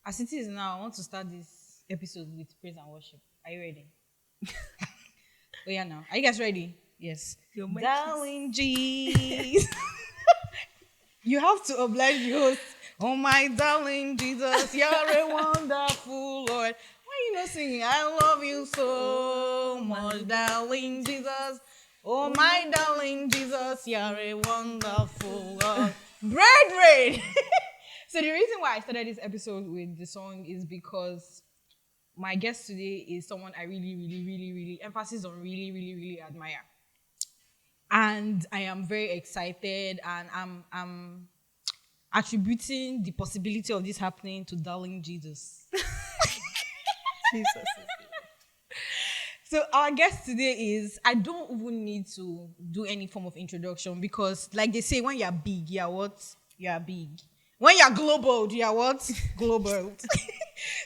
As it is now, I want to start this episode with praise and worship. Are you ready? Oh yeah, now. Are you guys ready? Yes. Your mic is. Darling Jesus. You have to oblige the host. Oh my darling Jesus, you're a wonderful Lord. Why are you not singing? I love you so Oh, my much, darling Jesus. Oh oh my my darling Jesus, you're a wonderful Lord. Brethren. So the reason why I started this episode with the song is because my guest today is someone I really, really, really, really, emphasis on really, really, really admire. And I am very excited, and I'm attributing the possibility of this happening to darling Jesus. Jesus is So our guest today is, I don't even need to do any form of introduction because like they say, when you're big, you're what? You are big. When you're global, you are what? Global.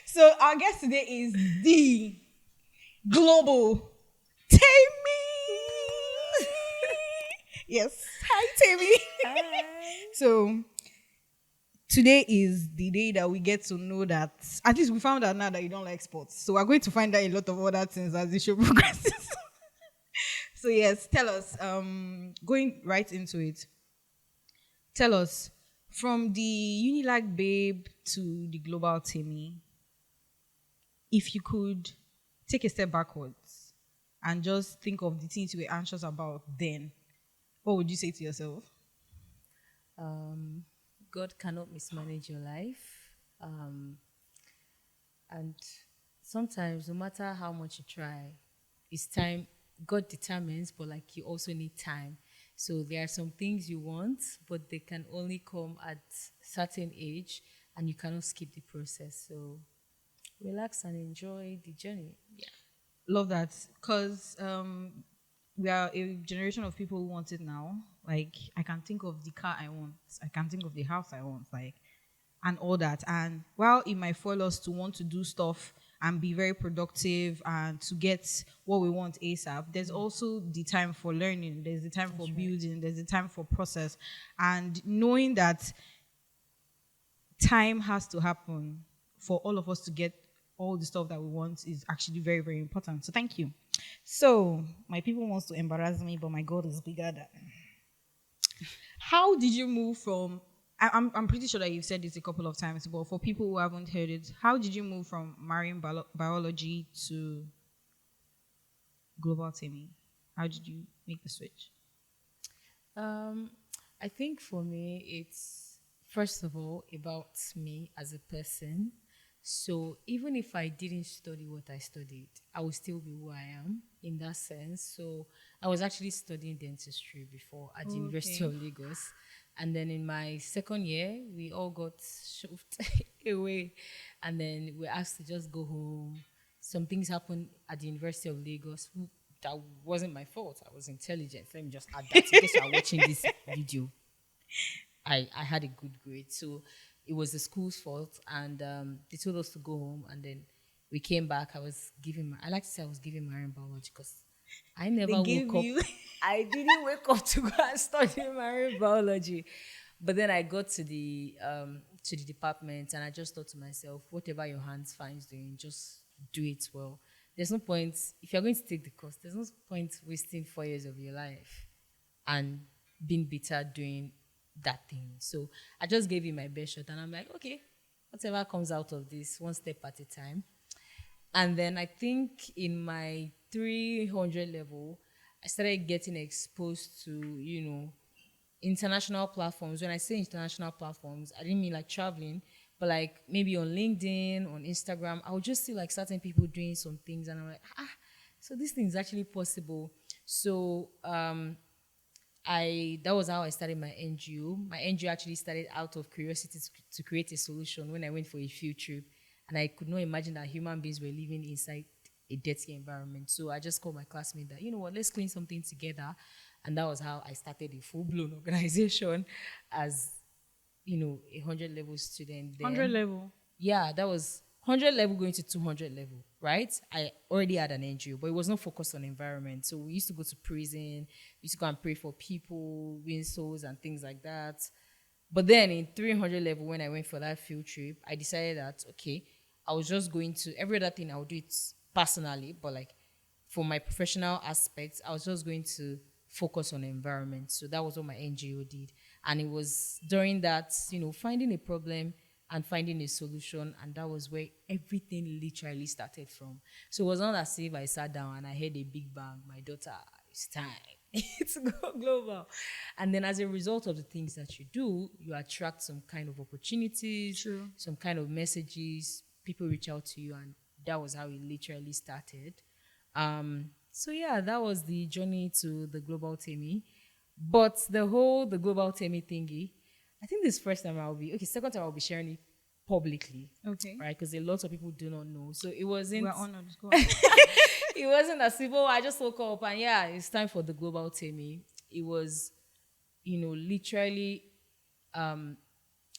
So our guest today is the global Temi. Yes. Hi, Temi. Hi. So today is the day that we get to know that at least we found out now that you don't like sports. So we're going to find out a lot of other things as the show progresses. So yes, tell us, going right into it, tell us from the Unilag babe to the global Timmy, if you could take a step backwards and just think of the things you were anxious about then, what would you say to yourself? Um, God cannot mismanage your life. And sometimes, no matter how much you try, it's time. God determines, but like you also need time. So there are some things you want, but they can only come at certain age, and you cannot skip the process. So relax and enjoy the journey. Yeah. Love that, because we are a generation of people who want it now. Like I can think of the car I want, I can think of the house I want, like and all that. And while it might foil us to want to do stuff and be very productive and to get what we want ASAP, there's also the time for learning. There's the time for That's right. building. There's the time for process, and knowing that time has to happen for all of us to get all the stuff that we want is actually very, very important. So thank you. So my people wants to embarrass me, but my God is bigger than. How did you move from? I'm pretty sure that you've said this a couple of times, but for people who haven't heard it, how did you move from marine biology to global Temi? How did you make the switch? Um, I think for me, it's first of all about me as a person. So even if I didn't study what I studied, I would still be who I am in that sense. So I was actually studying dentistry before at the University Okay. of Lagos. And then in my second year, we all got shoved away. And then we asked to just go home. Some things happened at the University of Lagos that wasn't my fault. I was intelligent. Let me just add that. In case you are watching this video, I had a good grade. So it was the school's fault. And they told us to go home. And then we came back. I like to say I was giving marine biology because I They never gave woke up. you. I didn't wake up to go and study marine biology. But then I got to the department and I just thought to myself, whatever your hands finds doing, just do it well. There's no point if you're going to take the course, there's no point wasting 4 years of your life and being bitter doing that thing. So I just gave it my best shot and I'm like, okay, whatever comes out of this, one step at a time. And then I think in my 300 level, I started getting exposed to, international platforms. When I say international platforms, I didn't mean like traveling, but like maybe on LinkedIn, on Instagram, I would just see like certain people doing some things and I'm like, so this thing is actually possible. So I that was how I started my NGO. My NGO actually started out of curiosity to create a solution when I went for a field trip, and I could not imagine that human beings were living inside a dirty environment. So I just called my classmate that, you know what, let's clean something together, and that was how I started a full blown organization as 100 level student. 100 Then level. yeah, that was 100 level going to 200 level, right? I already had an NGO, but it was not focused on environment. So we used to go to prison, we used to go and pray for people, win souls and things like that. But then in 300 level, when I went for that field trip, I decided that, okay, I was just going to, every other thing I would do it personally, but like for my professional aspects, I was just going to focus on environment. So that was what my NGO did. And it was during that, finding a problem and finding a solution. And that was where everything literally started from. So it was not as if I sat down and I heard a big bang, my daughter, it's time. To go global. And then as a result of the things that you do, you attract some kind of opportunities, True. some kind of messages, people reach out to you, and that was how it literally started. So yeah, that was the journey to the Global Temi. But the Global Temi thingy, I think this first time second time I'll be sharing it publicly, Okay. right? Because a lot of people do not know. So it We're wasn't honored. Go on. it wasn't as if, oh, I just woke up and yeah, it's time for the Global Temi. It was, literally, I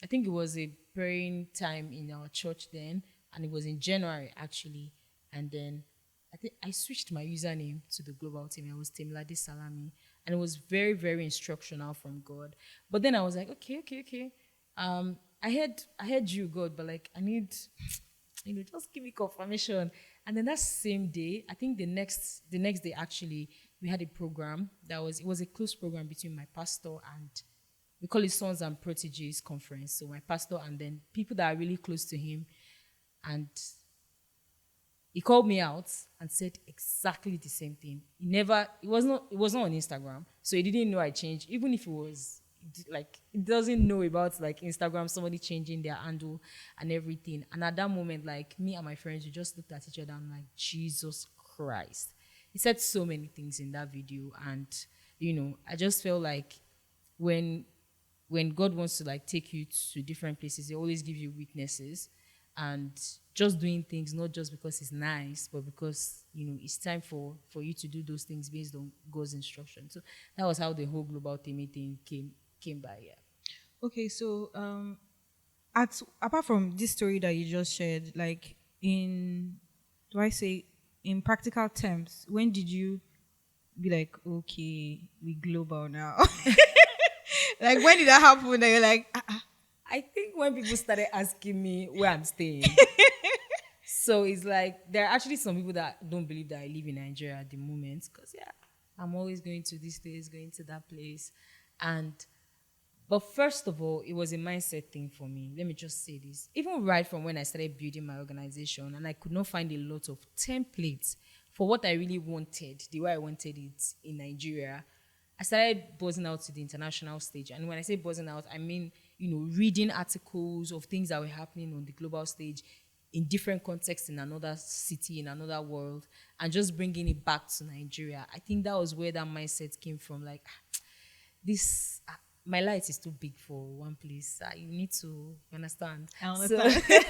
think it was a praying time in our church then, and it was in January actually. And then I think I switched my username to the Global Temi. I was Temilade Salami, and it was very, very instructional from God. But then I was like, okay. I heard you, God, but like I need just give me confirmation. And then that same day, I think the next day actually, we had a program it was a close program between my pastor and we call it Sons and Proteges Conference. So my pastor and then people that are really close to him. And he called me out and said exactly the same thing. It was not on Instagram. So he didn't know I changed. Even if it was like it doesn't know about like Instagram, somebody changing their handle and everything. And at that moment, like me and my friends, we just looked at each other and like, Jesus Christ. He said so many things in that video. And, I just felt like when God wants to like take you to different places, He always gives you witnesses, and just doing things not just because it's nice, but because it's time for you to do those things based on God's instruction. So that was how the whole global theme thing came by. Yeah. Okay, so at apart from this story that you just shared, like in do I say in practical terms, when did you be like, okay, we global now? Like when did that happen? That you're like, I think when people started asking me where I'm staying, so it's like there are actually some people that don't believe that I live in Nigeria at the moment. Because yeah, I'm always going to this place, going to that place, and but first of all, it was a mindset thing for me. Let me just say this. Even right from when I started building my organization and I could not find a lot of templates for what I really wanted, the way I wanted it in Nigeria, I started buzzing out to the international stage. And when I say buzzing out, I mean, reading articles of things that were happening on the global stage in different contexts in another city, in another world, and just bringing it back to Nigeria. I think that was where that mindset came from. Like, this my light is too big for one place. You need to understand. I So understand.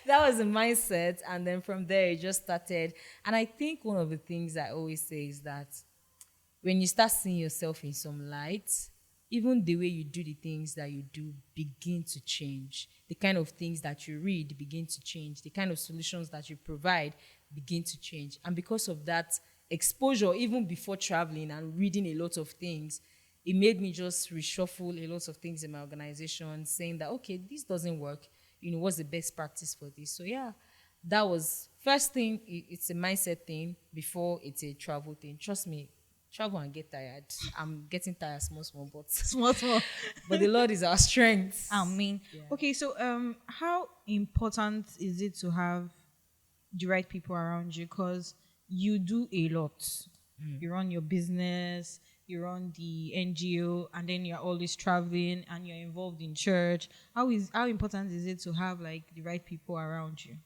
that was the mindset, and then from there it just started. And I think one of the things I always say is that when you start seeing yourself in some light, even the way you do the things that you do begin to change. The kind of things that you read begin to change. The kind of solutions that you provide begin to change. And because of that exposure, even before traveling and reading a lot of things, it made me just reshuffle a lot of things in my organization, saying that, okay, this doesn't work. What's the best practice for this? So yeah, that was first thing. It's a mindset thing before it's a travel thing. Trust me, travel and get tired. I'm getting tired small, but Small. but the Lord is our strength. I mean, Yeah. okay, so how important is it to have the right people around you? Because you do a lot. You run your business, you run the NGO, and then you're always traveling and you're involved in church. How important is it to have like the right people around you?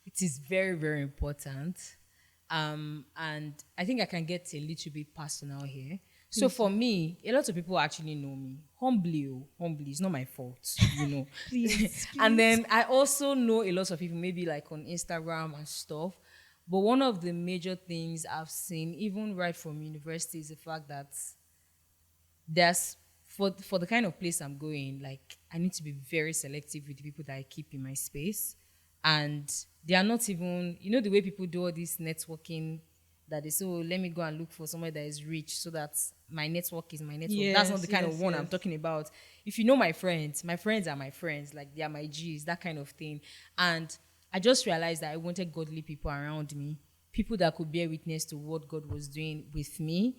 It is very, very important. And I think I can get a little bit personal here. So Please for me, a lot of people actually know me. Humbly, it's not my fault. Please, And please. then I also know a lot of people, maybe like on Instagram and stuff. But one of the major things I've seen, even right from university, is the fact that there's for the kind of place I'm going, like I need to be very selective with the people that I keep in my space. And they are not even, the way people do all this networking that they say, oh, let me go and look for somebody that is rich so that my network is my network. That's not the Yes, kind of yes, one I'm yes. talking about. If you know my friends are my friends, like they are my G's, that kind of thing. And I just realized that I wanted godly people around me, people that could bear witness to what God was doing with me,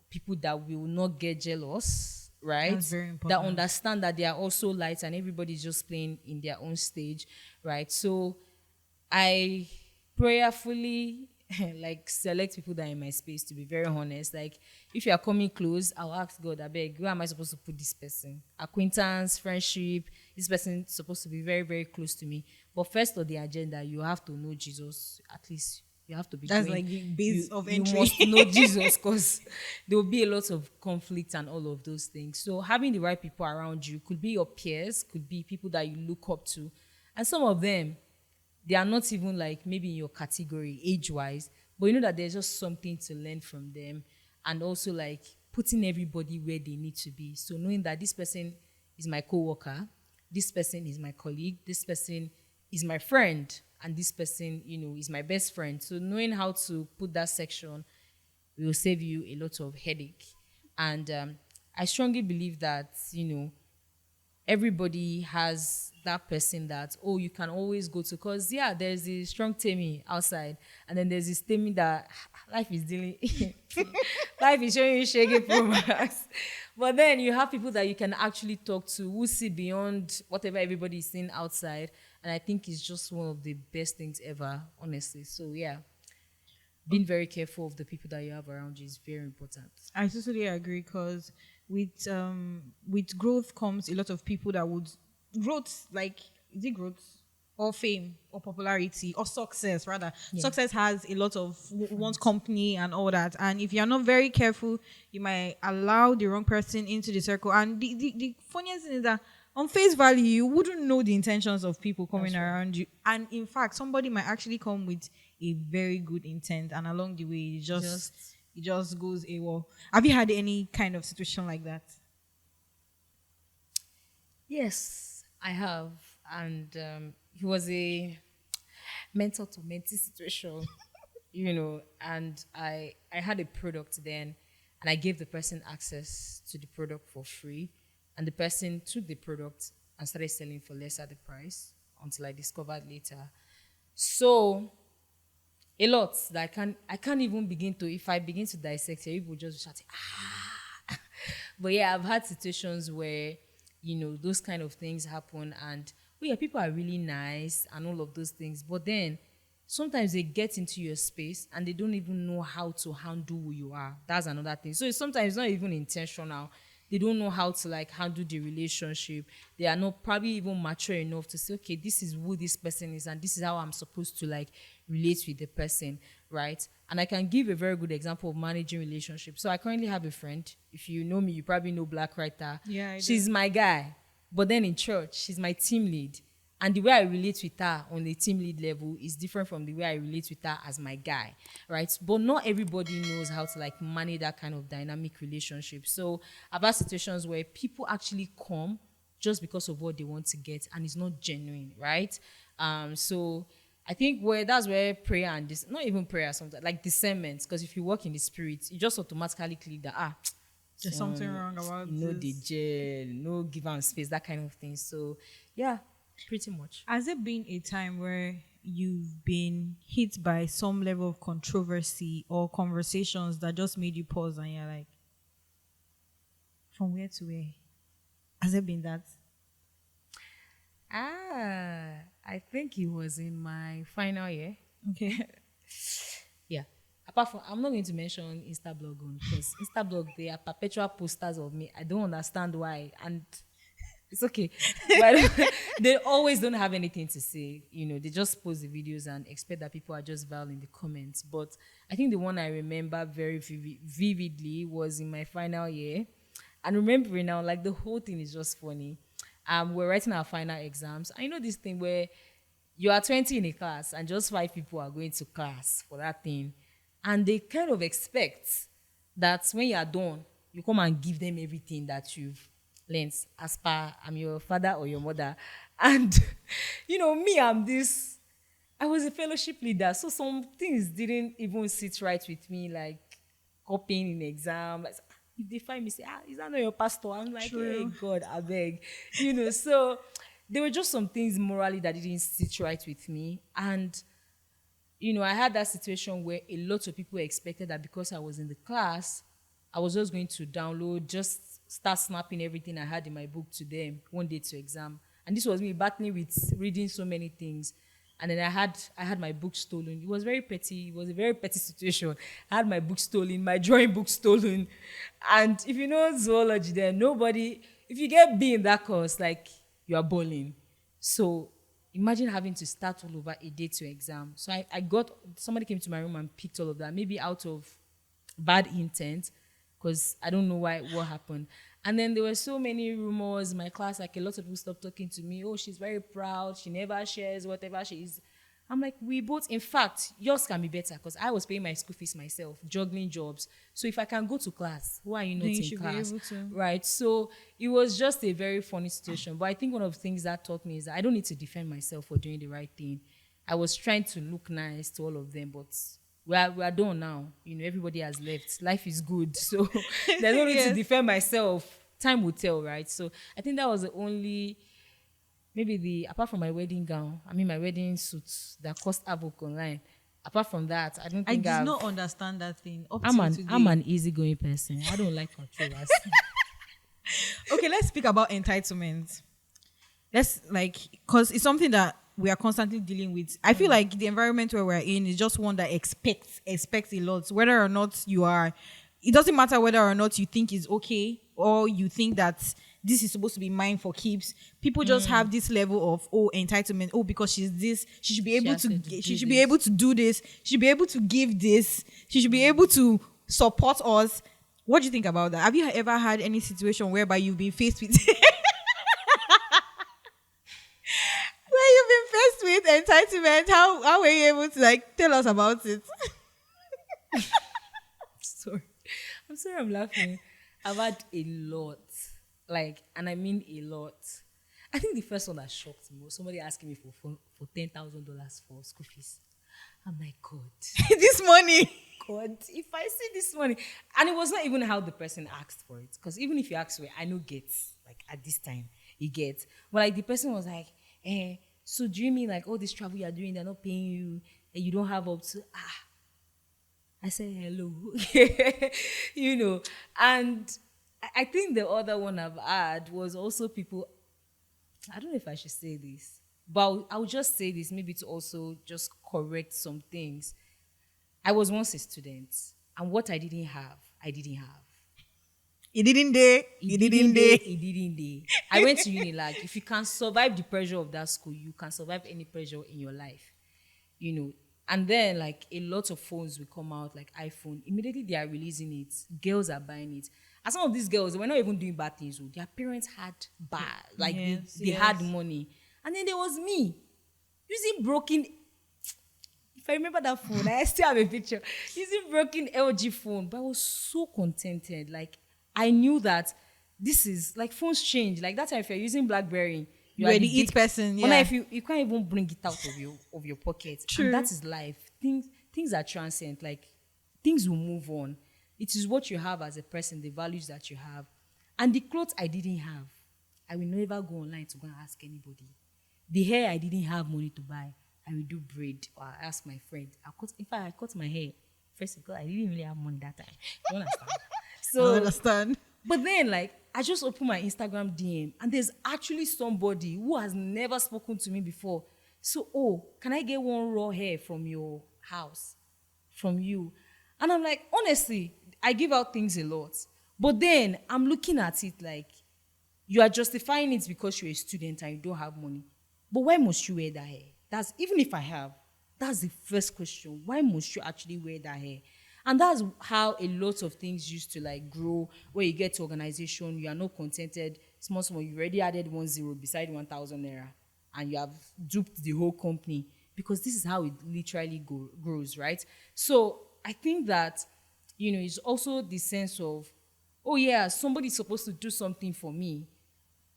people that will not get jealous, right? That's very That important. understand that they are also light and everybody's just playing in their own stage, right? So I prayerfully like select people that are in my space, to be very honest. Like if you are coming close, I'll ask God, I beg, where am I supposed to put this person? Acquaintance, friendship, this person is supposed to be very, very close to me. But first on the agenda, you have to know Jesus. At least you have to be That's going. like the base of You entry. must know Jesus, because there will be a lot of conflict and all of those things. So having the right people around you could be your peers, could be people that you look up to. And some of them, they are not even like maybe in your category age wise, but you know that there's just something to learn from them, and also like putting everybody where they need to be. So knowing that this person is my coworker, this person is my colleague, this person is my friend, and this person, is my best friend. So knowing how to put that section will save you a lot of headache. And I strongly believe that, everybody has that person that, oh, you can always go to, because yeah, there's the strong Temi outside, and then there's this Temi that life is dealing life is showing you shaggy progress. But then you have people that you can actually talk to who see beyond whatever everybody is seeing outside, and I think it's just one of the best things ever, honestly. So yeah, being very careful of the people that you have around you is very important. I totally agree because with growth comes a lot of people that would growth, like, is it growth or fame or popularity or success rather. Yeah, Success has a lot of one's different. company and all that, and if you're not very careful, you might allow the wrong person into the circle. And the funniest thing is that on face value you wouldn't know the intentions of people coming That's right. around you, and in fact somebody might actually come with a very good intent, and along the way Just it just goes AWOL. Have you had any kind of situation like that? yes, I have, and it was a mentor to mentee situation, and I had a product then, and I gave the person access to the product for free, and the person took the product and started selling for less at the price until I discovered later. So a lot that I can't even begin to, if I begin to dissect it, people just shout, but yeah, I've had situations where, those kind of things happen, and oh yeah, people are really nice and all of those things. But then sometimes they get into your space and they don't even know how to handle who you are. That's another thing. So sometimes it's not even intentional. They don't know how to like handle the relationship. They are not probably even mature enough to say, okay, this is who this person is, and this is how I'm supposed to like relate with the person, right? And I can give a very good example of managing relationships. So I currently have a friend. If you know me, you probably know Black Writer. Yeah, I do. She's my guy, but then in church, she's my team lead. And the way I relate with her on the team lead level is different from the way I relate with her as my guy, right? But not everybody knows how to like manage that kind of dynamic relationship. So I've had situations where people actually come just because of what they want to get, and it's not genuine, right? So I think where that's where prayer and this, not even prayer sometimes, like discernment, because if you work in the spirit, you just automatically click that, There's something some, wrong about the this. jail, no give and space, that kind of thing. So yeah, pretty much. Has there been a time where you've been hit by some level of controversy or conversations that just made you pause and you're like, from where to where? Has there been that? I think it was in my final year. Okay. Yeah. Apart from, I'm not going to mention Instablog because Instablog, they are perpetual posters of me. I don't understand why. And it's okay. But they always don't have anything to say. They just post the videos and expect that people are just vile in the comments. But I think the one I remember very vividly was in my final year. And remembering now, like the whole thing is just funny. We're writing our final exams. I know this thing where you are 20 in a class and just 5 people are going to class for that thing. And they kind of expect that when you are done, you come and give them everything that you've learned as per I'm your father or your mother. And, me, I'm this. I was a fellowship leader, so some things didn't even sit right with me, like copying in exam. Like, if they find me, say, is that not your pastor? I'm like, hey, True. God, I beg. So there were just some things morally that didn't sit right with me. And, I had that situation where a lot of people expected that because I was in the class, I was just going to download, just start snapping everything I had in my book to them one day to exam. And this was me battling with reading so many things. And then I had my book stolen. It was very petty. It was a very petty situation. I had my book stolen, my drawing book stolen. And if you know zoology, then nobody, if you get B in that course, like you are bowling. So imagine having to start all over a day to exam. So I got, somebody came to my room and picked all of that, maybe out of bad intent, because I don't know what happened. And then there were so many rumors in my class, like a lot of people stopped talking to me. Oh, she's very proud. She never shares whatever she is. I'm like, we both, in fact, yours can be better because I was paying my school fees myself, juggling jobs. So if I can go to class, why are you Then not you in should be class? able to. Right. So it was just a very funny situation. But I think one of the things that taught me is that I don't need to defend myself for doing the right thing. I was trying to look nice to all of them, but we are done now. Everybody has left. Life is good. So there's no need to Yes. defend myself. Time will tell, right? So I think that was the only, maybe apart from my wedding gown, I mean my wedding suit that cost havoc online. Apart from that, I don't I think did not understand that thing up I'm till I'm today. an easygoing person. I don't like controversy. Okay, let's speak about entitlement. Let's because it's something that we are constantly dealing with. I feel like the environment where we're in is just one that expects a lot, whether or not you are. It doesn't matter whether or not you think is okay or you think that this is supposed to be mine for keeps. People just have this level of entitlement. Oh, because she's this, she should be She able has to. to She do should be this. able to do this. She should be able to give this. She should be able to support us. What do you think about that? Have you ever had any situation whereby you've been faced with where you've been faced with entitlement? How were you able to tell us about it? Sorry. I'm sorry I'm laughing. I've had a lot. And I mean a lot. I think the first one that shocked me was somebody asking me for $10,000 for school fees. I'm like, God, This money. God, if I see this money. And it was not even how the person asked for it. Because even if you ask for it, I know gets, at this time, you get. But the person was like, so do you mean all this travel you're doing, they're not paying you, and you don't have up to, I said hello. And I think the other one I've had was also people, I don't know if I should say this, but I'll just say this maybe to also just correct some things. I was once a student, and what I didn't have, I didn't have. He didn't dare. He didn't dare. He didn't day. I went to uni. If you can survive the pressure of that school, you can survive any pressure in your life. And then a lot of phones will come out, like iPhone. Immediately they are releasing it. Girls are buying it. And some of these girls, they were not even doing bad things. Their parents had bad, Yes, they had money. And then there was me using broken. If I remember that phone, I still have a picture using broken LG phone. But I was so contented. I knew that this is phones change. That time if you're using BlackBerry, You are the it person. or now Yeah. if you can't even bring it out of your pocket. True. And that is life. Things are transient. Things will move on. It is what you have as a person, the values that you have. And the clothes I didn't have, I will never go online to go and ask anybody. The hair I didn't have money to buy, I will do braid or I ask my friend. In fact, I cut my hair first because I didn't really have money that time. You understand? I understand. But then, I just opened my Instagram DM and there's actually somebody who has never spoken to me before. So, can I get one raw hair from your house? From you? And I'm like, honestly, I give out things a lot. But then I'm looking at it you are justifying it because you're a student and you don't have money. But why must you wear that hair? Even if I have, that's the first question. Why must you actually wear that hair? And that's how a lot of things used to grow, where you get to organization, you are not contented. Small, you already added 10 beside 1,000 naira and you have duped the whole company because this is how it literally grows, right? So I think that, it's also the sense of, oh yeah, somebody's supposed to do something for me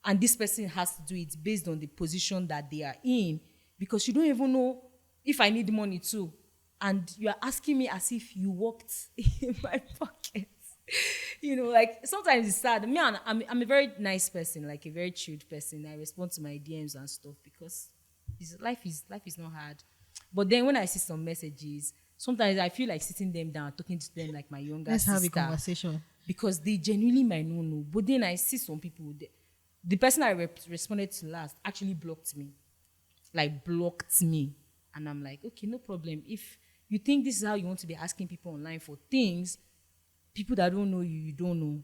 and this person has to do it based on the position that they are in because you don't even know if I need money too, and you are asking me as if you worked in my pocket. Like sometimes it's sad. Me, and I'm a very nice person, like a very chilled person. I respond to my DMs and stuff because life is not hard. But then when I see some messages, sometimes I feel like sitting them down, talking to them like my younger Let's have a sister, conversation. because they genuinely might not know. But then I see some people, the person I responded to last actually blocked me, like blocked me. And I'm like, okay, no problem. If you think this is how you want to be asking people online for things, people that don't know you, you don't know.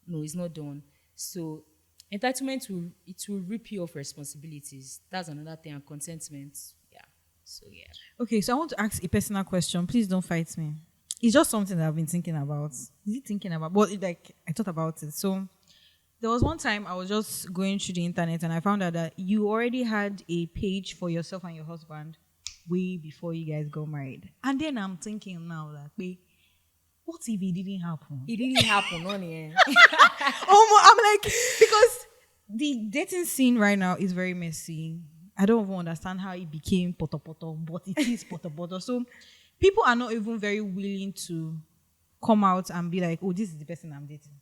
No, it's not done. So entitlement will rip you of responsibilities. That's another thing. And contentment. Yeah. So yeah. Okay, so I want to ask a personal question. Please don't fight me. It's just something that I've been thinking about. Is it thinking about? Well, like I thought about it. So there was one time I was just going through the internet and I found out that you already had a page for yourself and your husband way before you guys got married. And then I'm thinking now that, wait, what if it didn't happen? It didn't happen on here. I'm like, because the dating scene right now is very messy. I don't even understand how it became poto poto, but it is poto poto. So people are not even very willing to come out and be like, oh, this is the person I'm dating.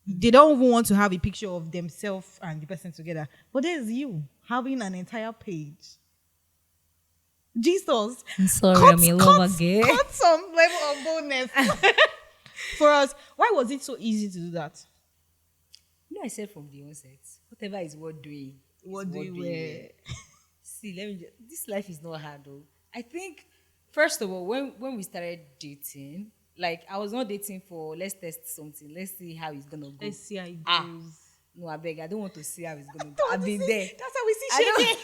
They don't even want to have a picture of themselves and the person together. But there's you having an entire page. Jesus. I'm sorry, I'm in love again. Cut some level of boldness for us. Why was it so easy to do that? I said from the onset, whatever is worth doing. What do you wear? See, this life is not hard though. I think, first of all, when we started dating, like I was not dating for let's test something, let's see how it's gonna go. Let's see how it goes. No, I beg, I don't want to see how it's gonna go. I've been there. That's how we see shege.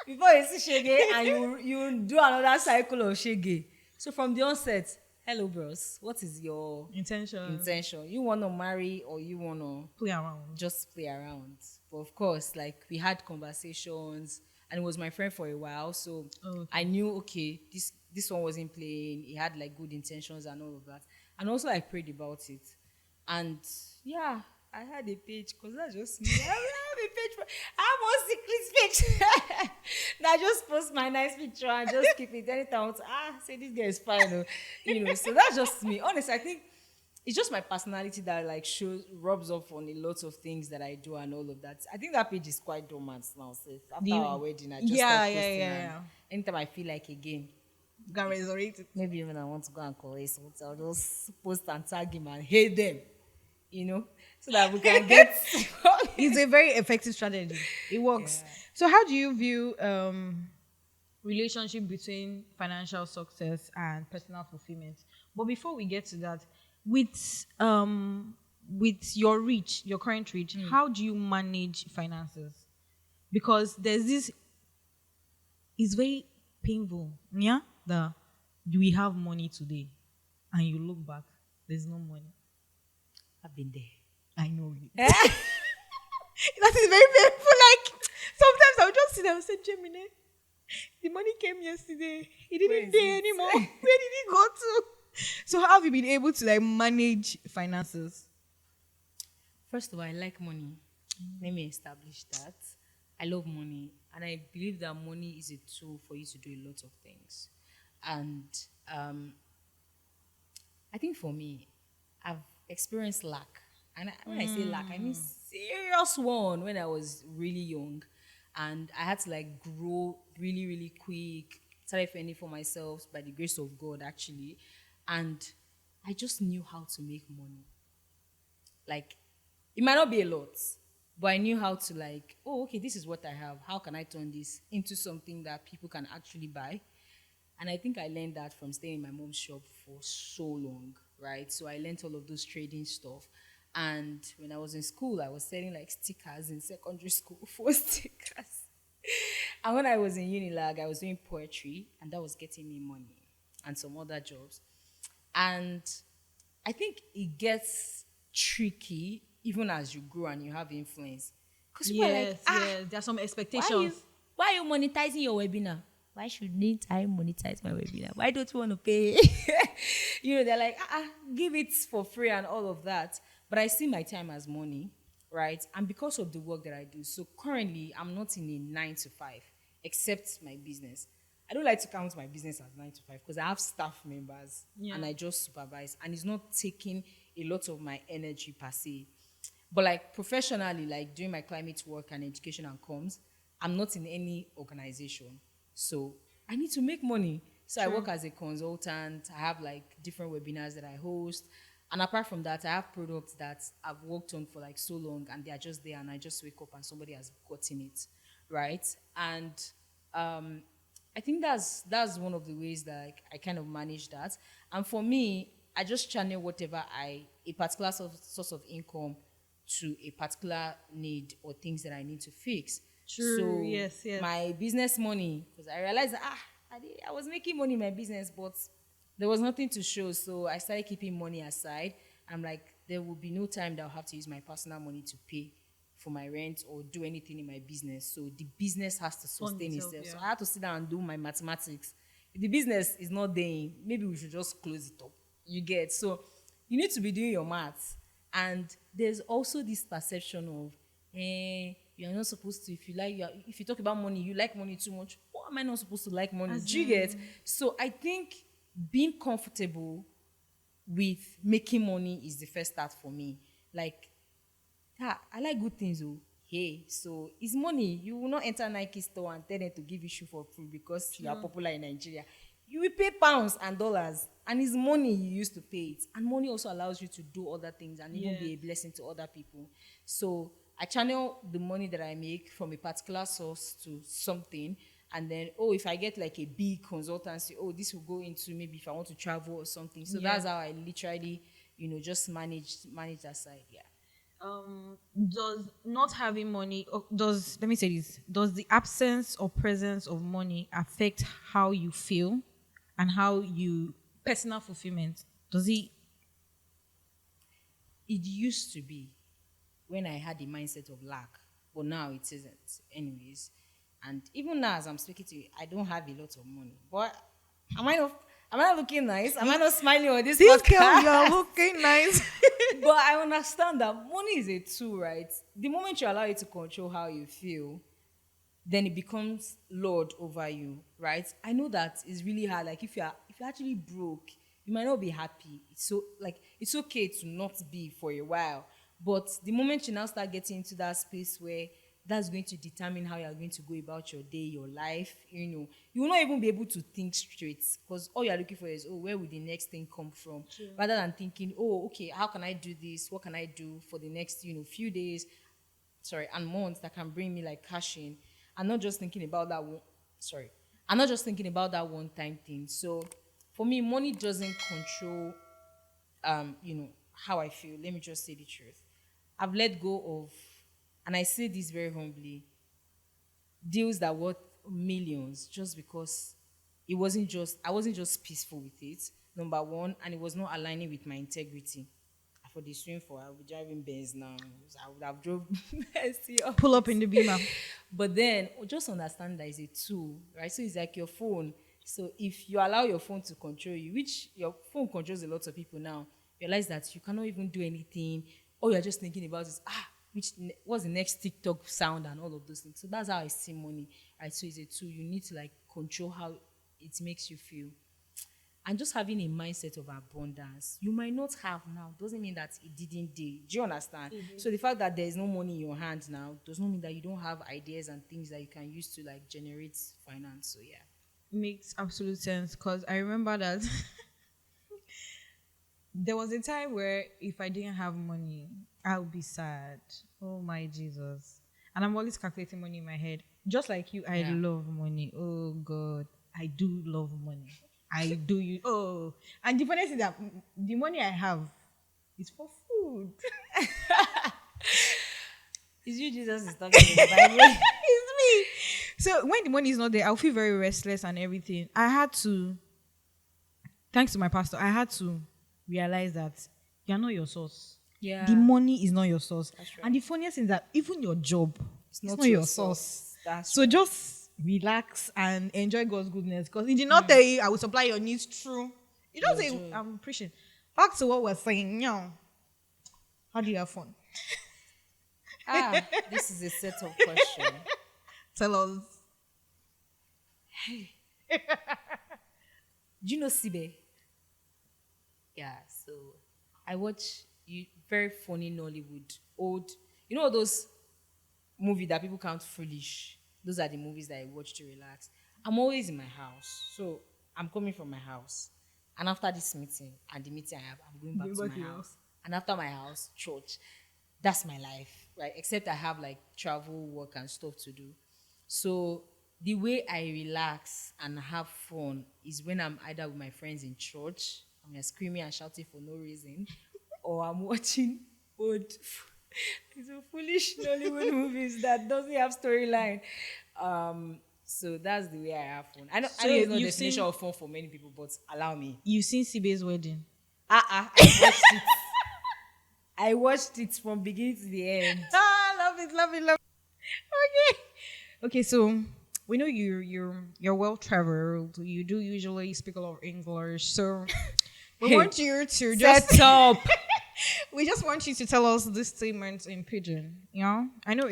Before you see shege and you do another cycle of shege. So from the onset, hello bros, what is your intention? You want to marry or you want to play around? Just play around. But of course, like we had conversations, and it was my friend for a while, so I knew, okay, this one wasn't playing. He had like good intentions and all of that, and also I prayed about it, and yeah, I had a page because that's just me. I have a page. I have one secret page. That I just post my nice picture and just keep it. Anytime I want to, say this girl is fine, So that's just me. Honestly, I think it's just my personality that like rubs off on a lot of things that I do and all of that. I think that page is quite dormant now. So after our wedding, I just start posting. Yeah. Anytime I feel like again, got resurrected. Maybe even I want to go and collect something, I'll just post and tag him and hate them. So that we can get. It's a very effective strategy. It works. Yeah. So, how do you view relationship between financial success and personal fulfillment? But before we get to that, with your current reach, how do you manage finances? Because there's this. It's very painful. Yeah, we have money today, and you look back, there's no money. I've been there. I know it. That is very painful. Like sometimes I'll just sit there and say, Gemini, the money came yesterday. It didn't there anymore. Where did it go to? So how have you been able to like manage finances? First of all, I like money. Let me establish that. I love money, and I believe that money is a tool for you to do a lot of things. And I think for me, I've experienced lack. And when I say lack, I mean serious one when I was really young. And I had to like grow really, really quick. Started fending for myself by the grace of God, actually. And I just knew how to make money. Like, it might not be a lot, but I knew how to like, okay, this is what I have. How can I turn this into something that people can actually buy? And I think I learned that from staying in my mom's shop for so long, right? So I learned all of those trading stuff. And when I was in school, I was selling like stickers in secondary school, 4 stickers. And when I was in Unilag, I was doing poetry, and that was getting me money and some other jobs. And I think it gets tricky even as you grow and you have influence. Because people are like, there are some expectations. Why are you monetizing your webinar? Why shouldn't I monetize my webinar? Why don't you want to pay? They're like, give it for free and all of that. But I see my time as money, right? And because of the work that I do. So currently, I'm not in a 9 to 5, except my business. I don't like to count my business as 9 to 5 because I have staff members Yeah. and I just supervise, and it's not taking a lot of my energy per se. But like professionally, like doing my climate work and education and comms, I'm not in any organization. So I need to make money. So I True. work as a consultant. I have like different webinars that I host. And apart from that, I have products that I've worked on for like so long and they are just there and I just wake up and somebody has gotten it. Right. And um I think that's one of the ways that I kind of manage that. And for me, I just channel whatever a particular source of income to a particular need or things that I need to fix. True. So Yes. Yes. my business money, because I realized that I was making money in my business, but there was nothing to show. So I started keeping money aside. I'm like, there will be no time that I'll have to use my personal money to pay for my rent or do anything in my business. So the business has to Fund sustain itself, itself. yeah. So I had to sit down and do my mathematics. If the business is not there, maybe we should just close it up. You get. So you need to be doing your maths. And there's also this perception of, you're not supposed to, if you talk about money, you like money too much. Why am I not supposed to like money? As Do you get? So I think being comfortable with making money is the first start for me. Like, I like good things. Oh, hey, so it's money. You will not enter Nike store and tell them to give you shoe for free because you are popular in Nigeria. You will pay pounds and dollars, and it's money you use to pay it. And money also allows you to do other things and even be a Yes. blessing to other people. So I channel the money that I make from a particular source to something. And then, if I get like a big consultancy, this will go into maybe if I want to travel or something. So Yeah. that's how I literally, just manage that side. Yeah. Does not having money, or does, let me say this, does the absence or presence of money affect how you feel and how you personal fulfillment? Does it? It used to be when I had the mindset of lack, but now it isn't, anyways. And even now, as I'm speaking to you, I don't have a lot of money. But am I not? Am I not looking nice? Am I not smiling on this This girl, podcast? you're looking nice. But I understand that money is a tool, right? The moment you allow it to control how you feel, then it becomes lord over you, right? I know that it's really hard. Like if you're actually broke, you might not be happy. It's okay to not be for a while. But the moment you now start getting into that space where that's going to determine how you're going to go about your day, your life, you will not even be able to think straight because all you're looking for is, where will the next thing come from? Rather than thinking, okay, how can I do this? What can I do for the next, few days, and months that can bring me like cash in, and not just thinking about that one. I'm not just thinking about that one time thing. So for me, money doesn't control, how I feel. Let me just say the truth. I've let go of, and I say this very humbly, deals that worth millions just because I wasn't just peaceful with it. Number one, and it was not aligning with my integrity. For the swim for, I'll be driving Benz now. I would have drove Benz to your Pull up place. in the beamer. But then just understand that it's a tool, right? So it's like your phone. So if you allow your phone to control you, which your phone controls a lot of people now, realize that you cannot even do anything. All you're just thinking about is what's the next TikTok sound and all of those things. So that's how I see money, right? So it's a tool. You need to like control how it makes you feel. And just having a mindset of abundance, you might not have now doesn't mean that it didn't do. Do you understand? So the fact that there is no money in your hands now does not mean that you don't have ideas and things that you can use to like generate finance. So yeah. Makes absolute sense because I remember that there was a time where if I didn't have money, I would be sad. Oh my Jesus. And I'm always calculating money in my head. Just like you, I Yeah. love money. Oh God. I do love money. I do you. Oh. And the funny thing is that the money I have is for food. It's you Jesus is talking in the Bible. It's me. So when the money is not there, I'll feel very restless and everything. I had to, thanks to my pastor, I had to realize that you're not your source. Yeah. The money is not your source. That's right. And the funniest thing is that even your job is not not your your source. source. That's So right. just relax and enjoy God's goodness. Because he did not tell you I will supply your needs through. You just Your say, job. I'm preaching. Back to what we're saying. How do you have fun? This is a set of questions. Tell us. Do you know Sibe? Yeah, so I watch very funny Nollywood, old, those movie that people count foolish. Those are the movies that I watch to relax. I'm always in my house. So I'm coming from my house. And after this meeting and the meeting I have, I'm going back Going to back my to your house. house. And after my house, church. That's my life, right? Except I have like travel, work, and stuff to do. So the way I relax and have fun is when I'm either with my friends in church and we're screaming and shouting for no reason, or I'm watching old, so foolish Nollywood movies that doesn't have storyline. So that's the way I have fun. So I know it's not the you've definition seen of fun for many people, but allow me. you've seen Sibe's wedding. I watched it. I watched it from beginning to the end. Love it, love it, love it. Okay. Okay, so we know you're well traveled. You do usually speak a lot of English. So we Hey, want you to just Set up. we just want you to tell us this statement in pidgin. You know? I know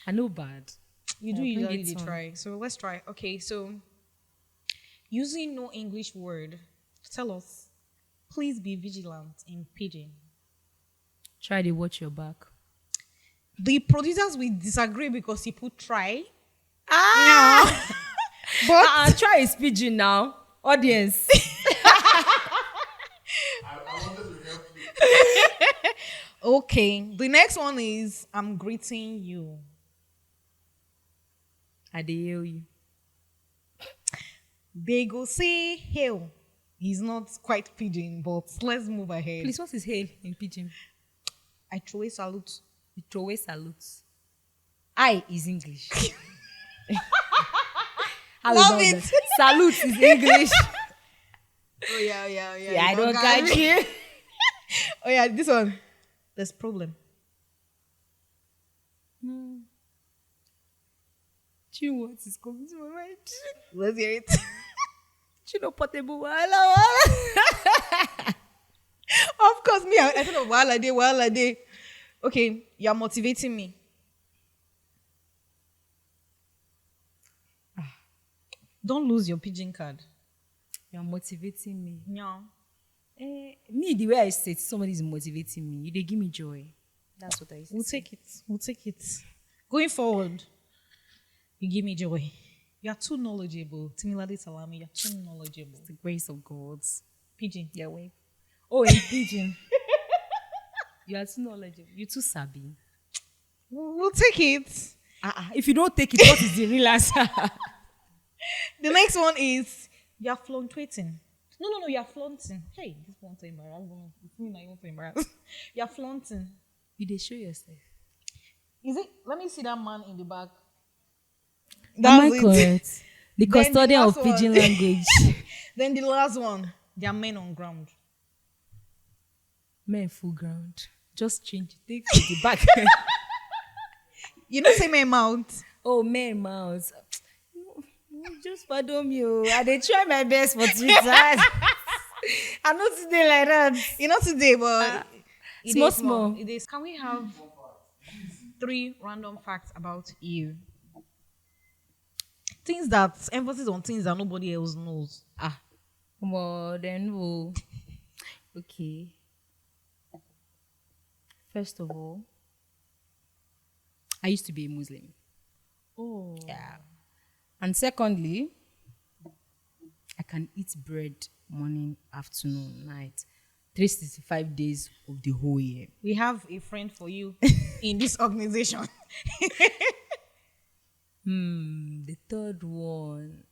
I know bad. you do Yeah, bring usually it on. try. So let's try. Okay, so using no English word, tell us. Please be vigilant in pidgin. Try to watch your back. The producers will disagree because he put try. Ah! But Try a pigeon now. Audience. I wanted to help you. okay, the next one is I'm greeting you. I dey hail you. They go say hail. He's not quite pidgin, but let's move ahead. Please, what is hail in pigeon? I throw a salute. You throw away salutes. I is English. How Love about it. that? Salute is English. Oh yeah. Yeah, I don't catch you. Oh yeah, this one. There's problem. Do you know what is coming to my mind? Let's hear it. Do you know portable wala? Of course, me. I don't know. While I day. Okay, you're motivating me. Don't lose your pigeon card. You're motivating me. No. Me, the way I say it, somebody is motivating me. They give me joy. That's what I say. We'll take it. We'll take it. Going forward, you give me joy. You are too knowledgeable. Temilade Salami, you're too knowledgeable. The grace of God. Pigeon. Yeah, wait. Oh, in pigeon. You are too knowledgeable. You're too sabi. We'll take it. If you don't take it, what is the real answer? The next one is you're fluctuating. No, you're flaunting. Hey, this one to embarrass. It's me that you want to embarrass. You're flaunting. You dey show yourself. Is it? Let me see that man in the back. Am I it. correct? The Then the custodian of last one. pigeon language. Then the last one, they are men on ground. Men full ground. Just change it. Take to the back. You know, say men mount. Oh, men mouse. Just pardon me. I dey try my best for Twitter. I know today like that. You know today, but it small, is small. It is. Can we have 3 random facts about you? Things that emphasis on things that nobody else knows. Well, then we'll. Okay. First of all, I used to be a Muslim. Oh. Yeah. And secondly, I can eat bread morning, afternoon, night, 365 days of the whole year. We have a friend for you in this organization. The third one.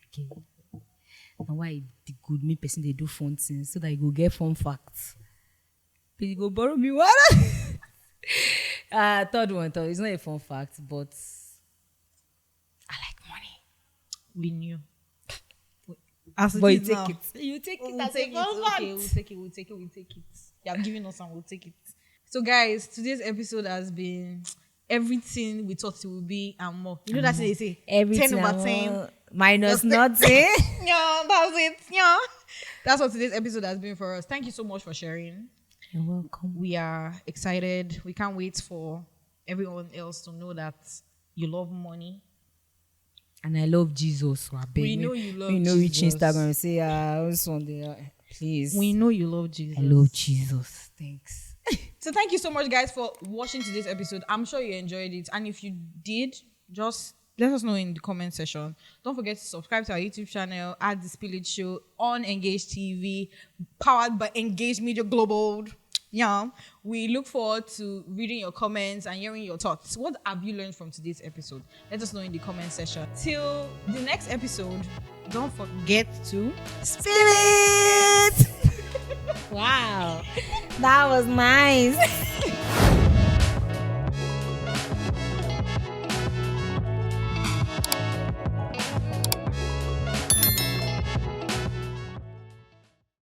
Okay. Now why the good me person they do fun things so that you go get fun facts. Please go borrow me one. Third one. It's not a fun fact, but I like money. We knew. As But you is take now. it. You take it We'll as take a it. fun Okay, fact. we'll take it. You have given us and we'll take it. So, guys, today's episode has been everything we thought it would be and more. You know that's what they say. Everything 10 over I 10. want minus Just- nothing. Yeah, that's it. Yeah. That's what today's episode has been for us. Thank you so much for sharing. You're welcome. We are excited. We can't wait for everyone else to know that you love money. And I love Jesus. So I beg We me. know you love You know, reach Jesus. Instagram and say, what's on there? Please. We know you love Jesus. I love Jesus. Thanks. So thank you so much, guys, for watching today's episode. I'm sure you enjoyed it. And if you did, just let us know in the comment section. Don't forget to subscribe to our YouTube channel at The Spillage Show on Engage TV, powered by Engage Media Global. Yeah, we look forward to reading your comments and hearing your thoughts. What have you learned from today's episode? Let us know in the comment section. Till the next episode, don't forget to Spill it! Wow. That was nice.